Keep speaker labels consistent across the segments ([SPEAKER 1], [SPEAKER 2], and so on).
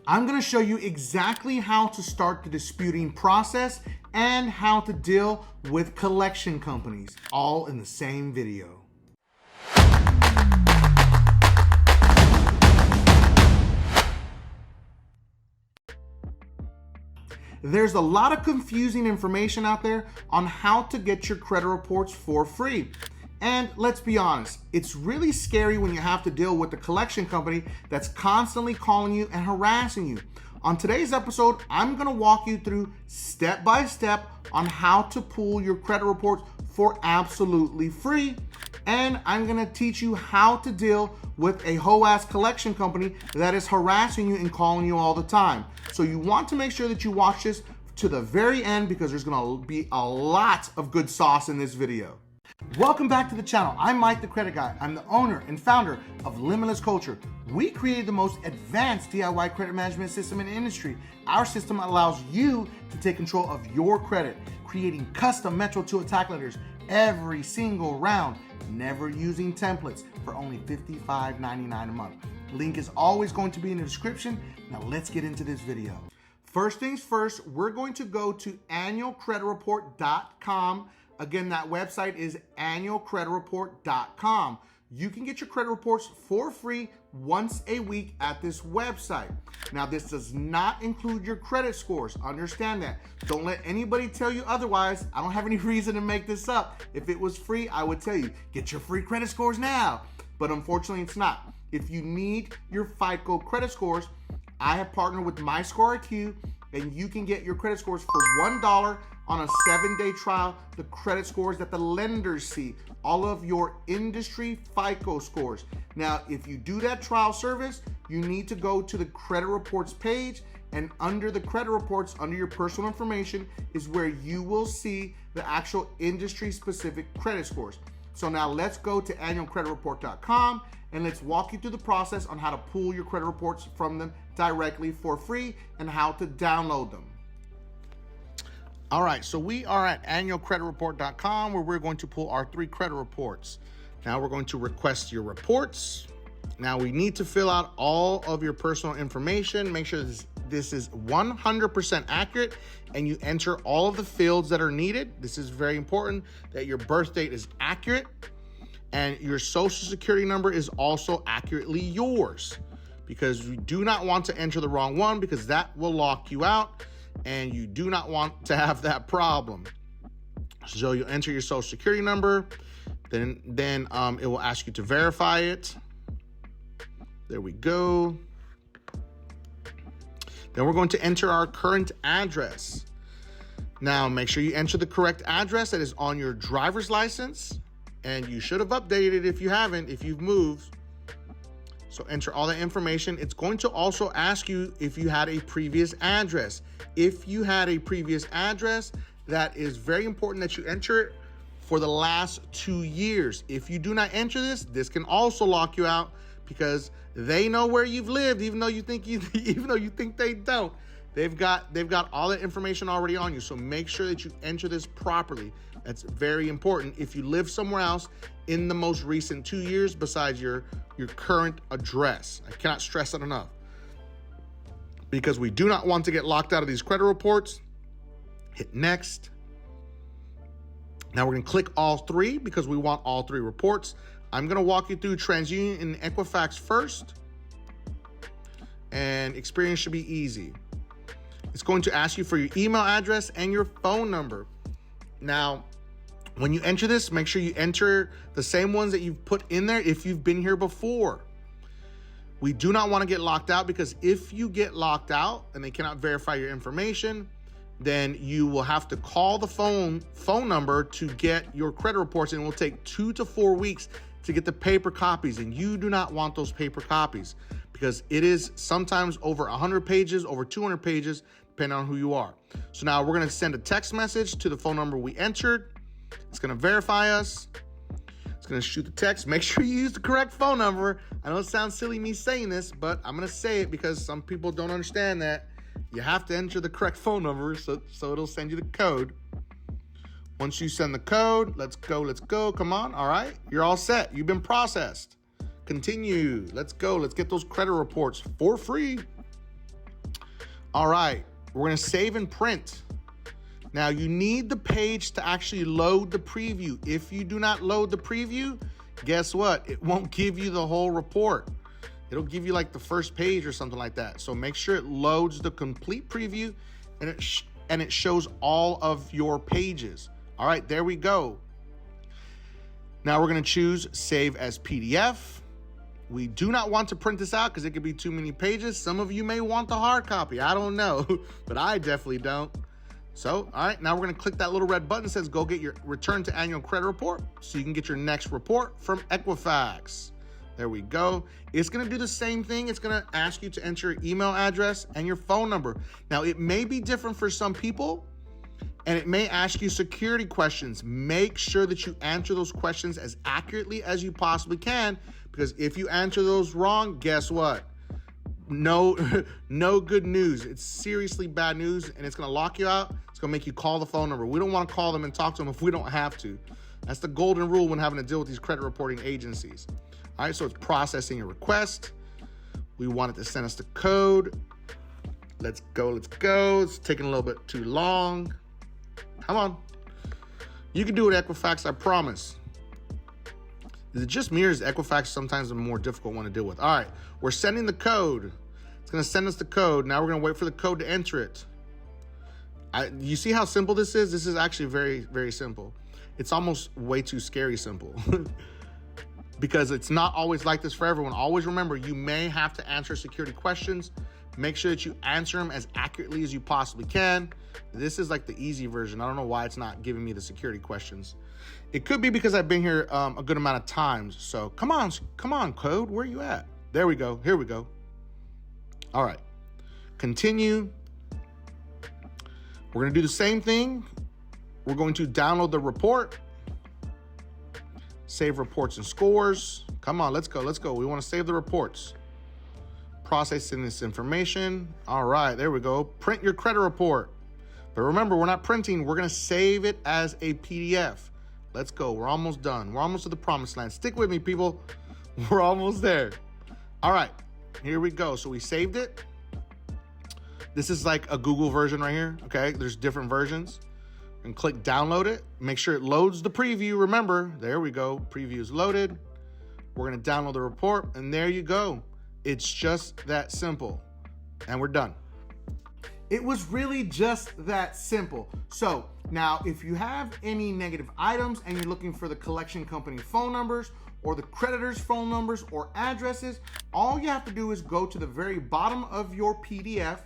[SPEAKER 1] I'm going to show you exactly how to start the disputing process and how to deal with collection companies, all in the same video. There's a lot of confusing information out there on how to get your credit reports for free. And let's be honest, it's really scary when you have to deal with a collection company that's constantly calling you and harassing you. On today's episode, I'm gonna walk you through step by step on how to pull your credit reports for absolutely free. And I'm gonna teach you how to deal with a hoe-ass collection company that is harassing you and calling you all the time. So you want to make sure that you watch this to the very end because there's gonna be a lot of good sauce in this video. Welcome back to the channel. I'm Mike the Credit Guy. I'm the owner and founder of Limitless Culture. We created the most advanced DIY credit management system in the industry. Our system allows you to take control of your credit, creating custom Metro 2 attack letters every single round, never using templates, for only $55.99 a month. Link is always going to be in the description. Now let's get into this video. First things first, we're going to go to annualcreditreport.com. Again, that website is annualcreditreport.com. You can get your credit reports for free once a week at this website. Now, this does not include your credit scores. Understand that. Don't let anybody tell you otherwise. I don't have any reason to make this up. If it was free, I would tell you, get your free credit scores now. But unfortunately, it's not. If you need your FICO credit scores, I have partnered with MyScoreIQ, and you can get your credit scores for $1 on a 7-day trial, the credit scores that the lenders see, all of your industry FICO scores. Now, if you do that trial service, you need to go to the credit reports page, and under the credit reports, under your personal information, is where you will see the actual industry specific credit scores. So now let's go to annualcreditreport.com and let's walk you through the process on how to pull your credit reports from them directly for free and how to download them. All right, so we are at annualcreditreport.com where we're going to pull our 3 credit reports. Now we're going to request your reports. Now we need to fill out all of your personal information. Make sure this is 100% accurate and you enter all of the fields that are needed. This is very important that your birth date is accurate and your social security number is also accurately yours, because you do not want to enter the wrong one because that will lock you out and you do not want to have that problem. So you enter your social security number, then it will ask you to verify it. There we go. Then we're going to enter our current address. Now make sure you enter the correct address that is on your driver's license, and you should have updated it if you haven't, if you've moved. So enter all that information. It's going to also ask you if you had a previous address. If you had a previous address, that is very important that you enter it for the last 2 years. If you do not enter this can also lock you out because they know where you've lived, even though you think they don't. They've got all that information already on you. So make sure that you enter this properly. That's very important if you live somewhere else in the most recent 2 years besides your current address. I cannot stress that enough, because we do not want to get locked out of these credit reports. Hit next. Now we're gonna click all 3 because we want all 3 reports. I'm gonna walk you through TransUnion and Equifax first, and Experian should be easy. It's going to ask you for your email address and your phone number. Now, when you enter this, make sure you enter the same ones that you've put in there if you've been here before. We do not want to get locked out, because if you get locked out and they cannot verify your information, then you will have to call the phone number to get your credit reports, and it will take 2 to 4 weeks to get the paper copies, and you do not want those paper copies because it is sometimes over 100 pages, over 200 pages, depending on who you are. So now we're going to send a text message to the phone number we entered. It's going to verify us. It's going to shoot the text. Make sure you use the correct phone number. I know it sounds silly me saying this, but I'm going to say it because some people don't understand that you have to enter the correct phone number, so it'll send you the code. Once you send the code, let's go. Come on. All right. You're all set. You've been processed. Continue. Let's go. Let's get those credit reports for free. All right, we're gonna save and print. Now you need the page to actually load the preview. If you do not load the preview, guess what? It won't give you the whole report. It'll give you like the first page or something like that. So make sure it loads the complete preview and it shows all of your pages. All right, there we go. Now we're gonna choose Save as PDF. We do not want to print this out because it could be too many pages. Some of you may want the hard copy, I don't know, but I definitely don't. So, all right, now we're gonna click that little red button that says go get your return to annual credit report so you can get your next report from Equifax. There we go. It's gonna do the same thing. It's gonna ask you to enter your email address and your phone number. Now, it may be different for some people, and it may ask you security questions. Make sure that you answer those questions as accurately as you possibly can, because if you answer those wrong, guess what? No good news. It's seriously bad news, and it's gonna lock you out. It's gonna make you call the phone number. We don't wanna call them and talk to them if we don't have to. That's the golden rule when having to deal with these credit reporting agencies. All right, so it's processing a request. We want it to send us the code. Let's go. It's taking a little bit too long. Come on. You can do it, Equifax, I promise. Is it just me or is Equifax sometimes a more difficult one to deal with? All right, we're sending the code. It's gonna send us the code. Now we're gonna wait for the code to enter it. You see how simple this is? This is actually very, very simple. It's almost way too scary simple because it's not always like this for everyone. Always remember, you may have to answer security questions. Make sure that you answer them as accurately as you possibly can. This is like the easy version. I don't know why it's not giving me the security questions. It could be because I've been here a good amount of times. So come on, code, where are you at? There we go, here we go. All right, continue. We're gonna do the same thing. We're going to download the report, save reports and scores. Come on, let's go. We wanna save the reports. Processing this information. All right, there we go. Print your credit report. But remember, we're not printing, we're gonna save it as a PDF. Let's go, we're almost done. We're almost to the promised land. Stick with me, people. We're almost there. All right, here we go. So we saved it. This is like a Google version right here, okay? There's different versions. And click download it. Make sure it loads the preview. Remember, there we go, preview is loaded. We're gonna download the report, and there you go. It's just that simple, and we're done. It was really just that simple. So now if you have any negative items and you're looking for the collection company phone numbers or the creditor's phone numbers or addresses, all you have to do is go to the very bottom of your PDF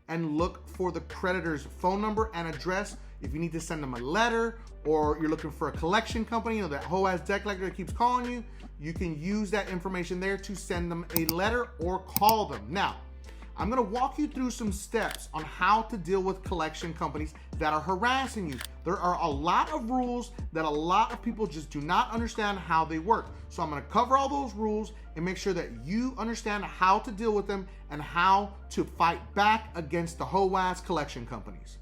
[SPEAKER 1] and look for the creditor's phone number and address. If you need to send them a letter or you're looking for a collection company, you know, that whole ass debt collector that keeps calling you, you can use that information there to send them a letter or call them. Now, I'm gonna walk you through some steps on how to deal with collection companies that are harassing you. There are a lot of rules that a lot of people just do not understand how they work. So I'm gonna cover all those rules and make sure that you understand how to deal with them and how to fight back against the hoe-ass collection companies.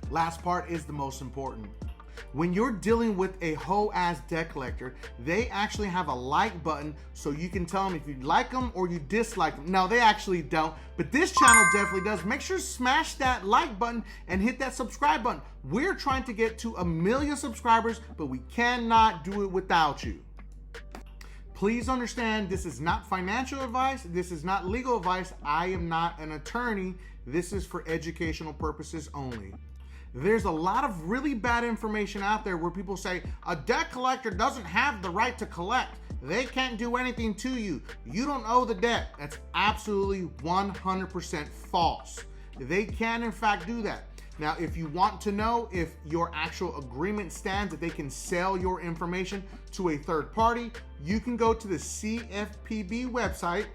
[SPEAKER 1] Last part is the most important. When you're dealing with a hoe-ass debt collector, they actually have a like button so you can tell them if you like them or you dislike them. No, they actually don't, but this channel definitely does. Make sure to smash that like button and hit that subscribe button. We're trying to get to 1 million subscribers, but we cannot do it without you. Please understand, this is not financial advice. This is not legal advice. I am not an attorney. This is for educational purposes only. There's a lot of really bad information out there where people say a debt collector doesn't have the right to collect. They can't do anything to you. You don't owe the debt. That's absolutely 100% false. They can in fact do that. Now, if you want to know if your actual agreement stands, that they can sell your information to a third party, you can go to the CFPB website.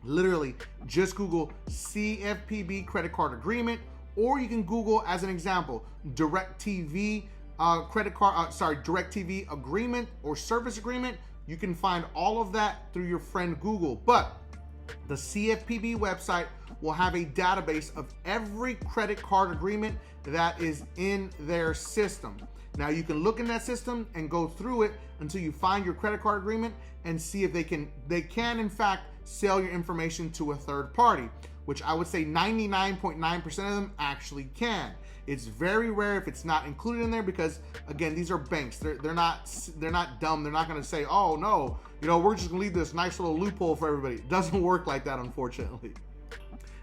[SPEAKER 1] Literally, just Google CFPB credit card agreement, or you can Google, as an example, DirecTV DirecTV agreement or service agreement. You can find all of that through your friend Google. But the CFPB website will have a database of every credit card agreement that is in their system. Now you can look in that system and go through it until you find your credit card agreement and see if they can in fact sell your information to a third party, which I would say 99.9% of them actually can. It's very rare if it's not included in there because, again, these are banks. They're not dumb. They're not going to say, oh no, we're just going to leave this nice little loophole for everybody. It doesn't work like that, unfortunately.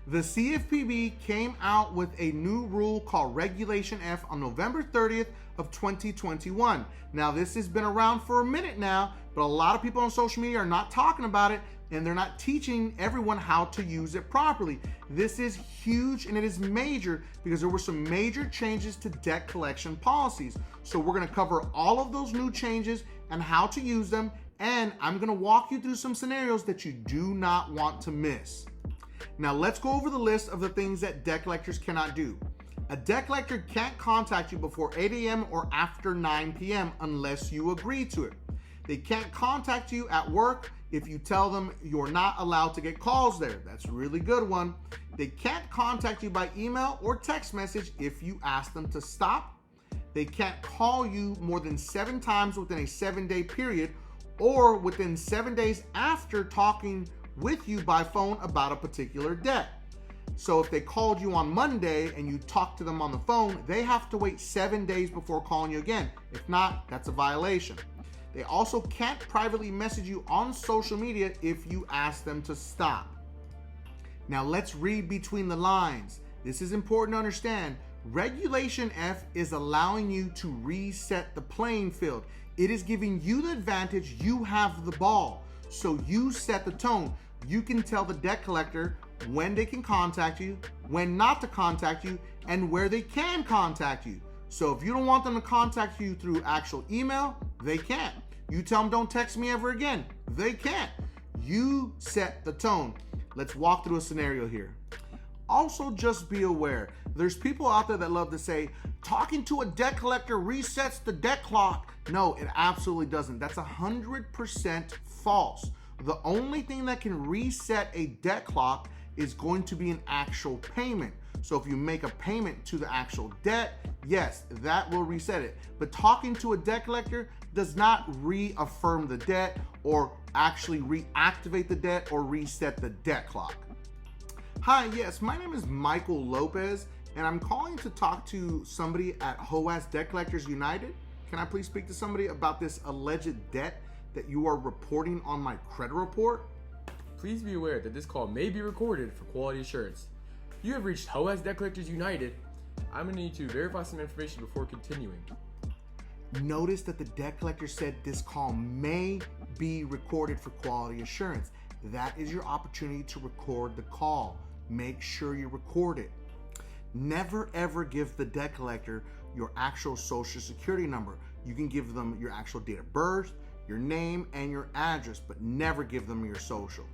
[SPEAKER 1] The CFPB came out with a new rule called Regulation F on November 30th of 2021. Now, this has been around for a minute now, but a lot of people on social media are not talking about it, and they're not teaching everyone how to use it properly. This is huge and it is major because there were some major changes to debt collection policies. So we're going to cover all of those new changes and how to use them, and I'm going to walk you through some scenarios that you do not want to miss. Now let's go over the list of the things that debt collectors cannot do. A debt collector can't contact you before 8 a.m. or after 9 p.m. unless you agree to it. They can't contact you at work if you tell them you're not allowed to get calls there. That's a really good one. They can't contact you by email or text message if you ask them to stop. They can't call you more than 7 times within a 7-day period or within 7 days after talking with you by phone about a particular debt. So if they called you on Monday and you talked to them on the phone, they have to wait 7 days before calling you again. If not, that's a violation. They also can't privately message you on social media if you ask them to stop. Now let's read between the lines. This is important to understand. Regulation F is allowing you to reset the playing field. It is giving you the advantage. You have the ball. So you set the tone. You can tell the debt collector when they can contact you, when not to contact you, and where they can contact you. So if you don't want them to contact you through actual email, they can't. You tell them don't text me ever again, they can't. You set the tone. Let's walk through a scenario here. Also, just be aware, there's people out there that love to say, talking to a debt collector resets the debt clock. No, it absolutely doesn't. That's 100% false. The only thing that can reset a debt clock is going to be an actual payment. So if you make a payment to the actual debt, yes, that will reset it. But talking to a debt collector does not reaffirm the debt or actually reactivate the debt or reset the debt clock. Hi, yes, my name is Michael Lopez, and I'm calling to talk to somebody at HOAS Debt Collectors United. Can I please speak to somebody about this alleged debt that you are reporting on my credit report?
[SPEAKER 2] Please be aware that this call may be recorded for quality assurance. You have reached HOAS Debt Collectors United. I'm going to need to verify some information before continuing.
[SPEAKER 1] Notice that the debt collector said this call may be recorded for quality assurance. That is your opportunity to record the call. Make sure you record it. Never ever give the debt collector your actual social security number. You can give them your actual date of birth, your name, and your address, but never give them your social.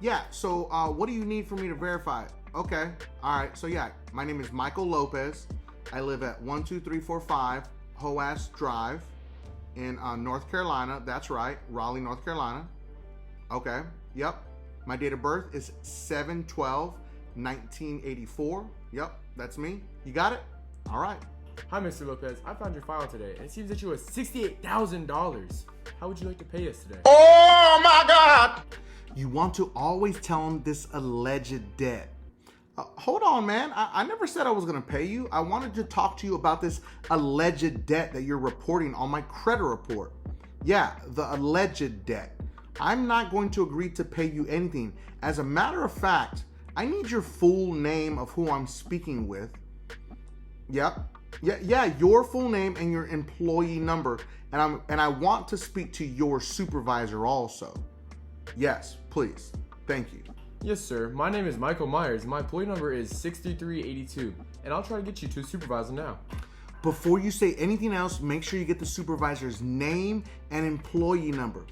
[SPEAKER 1] Yeah, so what do you need for me to verify it? Okay, all right, so yeah, my name is Michael Lopez. I live at 12345 HOAS Drive in North Carolina. That's right, Raleigh, North Carolina. Okay, yep. My date of birth is 7/12/1984. Yep, that's me. You got it? All right.
[SPEAKER 2] Hi, Mr. Lopez. I found your file today, and it seems that you owe $68,000. How would you like to pay us today?
[SPEAKER 1] Oh my God! You want to always tell them this alleged debt. Hold on, man. I never said I was going to pay you. I wanted to talk to you about this alleged debt that you're reporting on my credit report. Yeah, the alleged debt. I'm not going to agree to pay you anything. As a matter of fact, I need your full name of who I'm speaking with. Yep. Yeah, your full name and your employee number. And I want to speak to your supervisor also. Yes, please. Thank you.
[SPEAKER 2] Yes, sir. My name is Michael Myers, and my employee number is 63382, and I'll try to get you to a supervisor now.
[SPEAKER 1] Before you say anything else, make sure you get the supervisor's name and employee number.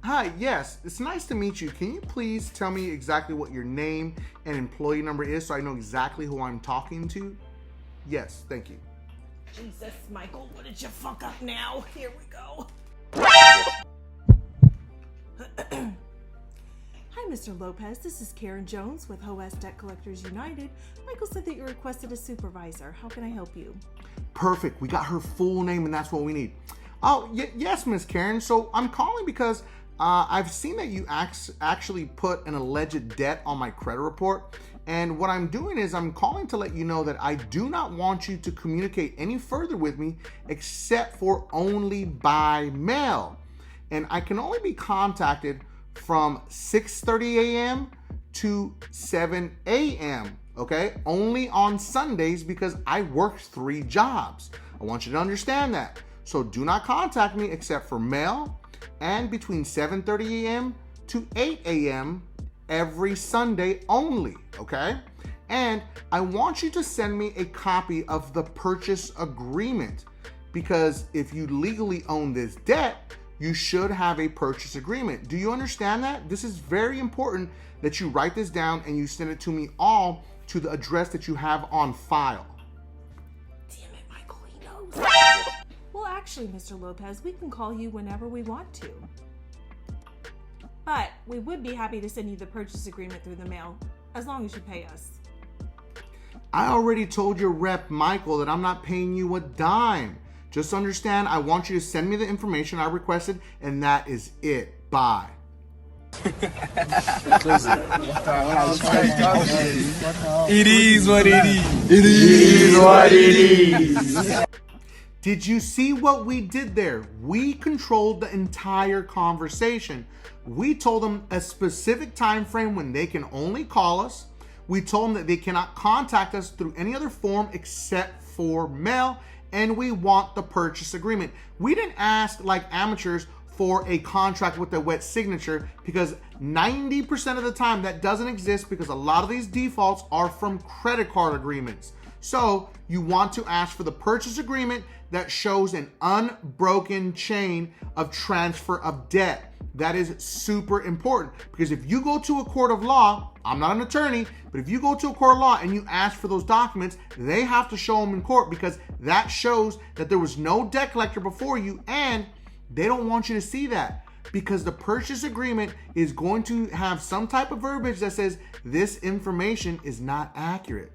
[SPEAKER 1] Hi, yes, it's nice to meet you. Can you please tell me exactly what your name and employee number is so I know exactly who I'm talking to? Yes, thank you.
[SPEAKER 3] Jesus, Michael, what did you fuck up now? Here we go. Hi, Mr. Lopez. This is Karen Jones with HOAS Debt Collectors United. Michael said that you requested a supervisor. How can I help you?
[SPEAKER 1] Perfect. We got her full name, and that's what we need. Oh, yes, Miss Karen. So I'm calling because I've seen that you actually put an alleged debt on my credit report. And what I'm doing is I'm calling to let you know that I do not want you to communicate any further with me except for only by mail. And I can only be contacted from 6:30 a.m. to 7 a.m. Okay, only on Sundays because I work 3 jobs. I want you to understand that. So do not contact me except for mail and between 7:30 a.m. to 8 a.m. every Sunday only, okay? And I want you to send me a copy of the purchase agreement because if you legally own this debt, you should have a purchase agreement. Do you understand that? This is very important that you write this down and you send it to me all to the address that you have on file.
[SPEAKER 3] Damn it, Michael, he knows. Well, actually, Mr. Lopez, we can call you whenever we want to. But we would be happy to send you the purchase agreement through the mail, as long as you pay us.
[SPEAKER 1] I already told your rep, Michael, that I'm not paying you a dime. Just understand, I want you to send me the information I requested, and that is it. Bye.
[SPEAKER 4] It is what it is. It is what it is.
[SPEAKER 1] Did you see what we did there? We controlled the entire conversation. We told them a specific time frame when they can only call us. We told them that they cannot contact us through any other form except for mail, and we want the purchase agreement. We didn't ask like amateurs for a contract with a wet signature because 90% of the time that doesn't exist because a lot of these defaults are from credit card agreements. So you want to ask for the purchase agreement that shows an unbroken chain of transfer of debt. That is super important because if you go to a court of law, I'm not an attorney, but if you go to a court of law and you ask for those documents, they have to show them in court because that shows that there was no debt collector before you, and they don't want you to see that because the purchase agreement is going to have some type of verbiage that says this information is not accurate.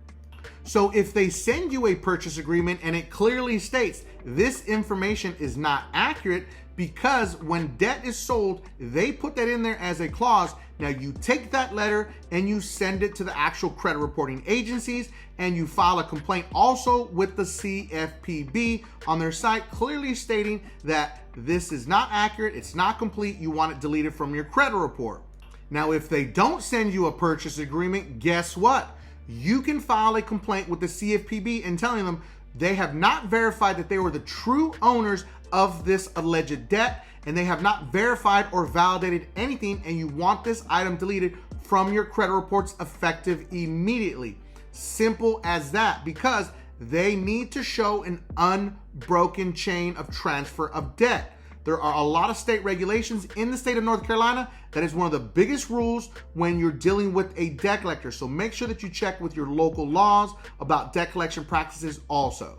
[SPEAKER 1] So if they send you a purchase agreement and it clearly states this information is not accurate, because when debt is sold, they put that in there as a clause. Now you take that letter and you send it to the actual credit reporting agencies and you file a complaint also with the CFPB on their site, clearly stating that this is not accurate, it's not complete, you want it deleted from your credit report. Now, if they don't send you a purchase agreement, guess what? You can file a complaint with the CFPB and telling them they have not verified that they were the true owners of this alleged debt, and they have not verified or validated anything, and you want this item deleted from your credit reports effective immediately. Simple as that, because they need to show an unbroken chain of transfer of debt. There are a lot of state regulations in the state of North Carolina. That is one of the biggest rules when you're dealing with a debt collector. So make sure that you check with your local laws about debt collection practices also.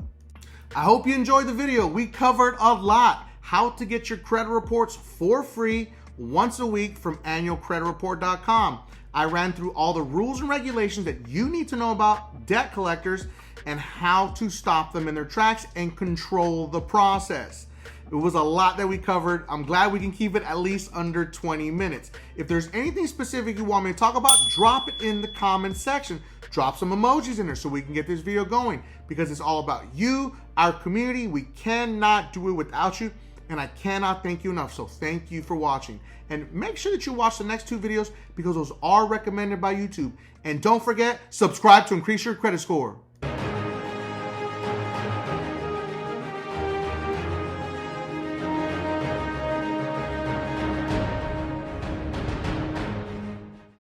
[SPEAKER 1] I hope you enjoyed the video. We covered a lot. How to get your credit reports for free once a week from annualcreditreport.com. I ran through all the rules and regulations that you need to know about debt collectors and how to stop them in their tracks and control the process. It was a lot that we covered. I'm glad we can keep it at least under 20 minutes. If there's anything specific you want me to talk about, drop it in the comments section. Drop some emojis in there so we can get this video going, because it's all about you, our community. We cannot do it without you, and I cannot thank you enough. So thank you for watching. And make sure that you watch the next 2 videos because those are recommended by YouTube. And don't forget, subscribe to increase your credit score.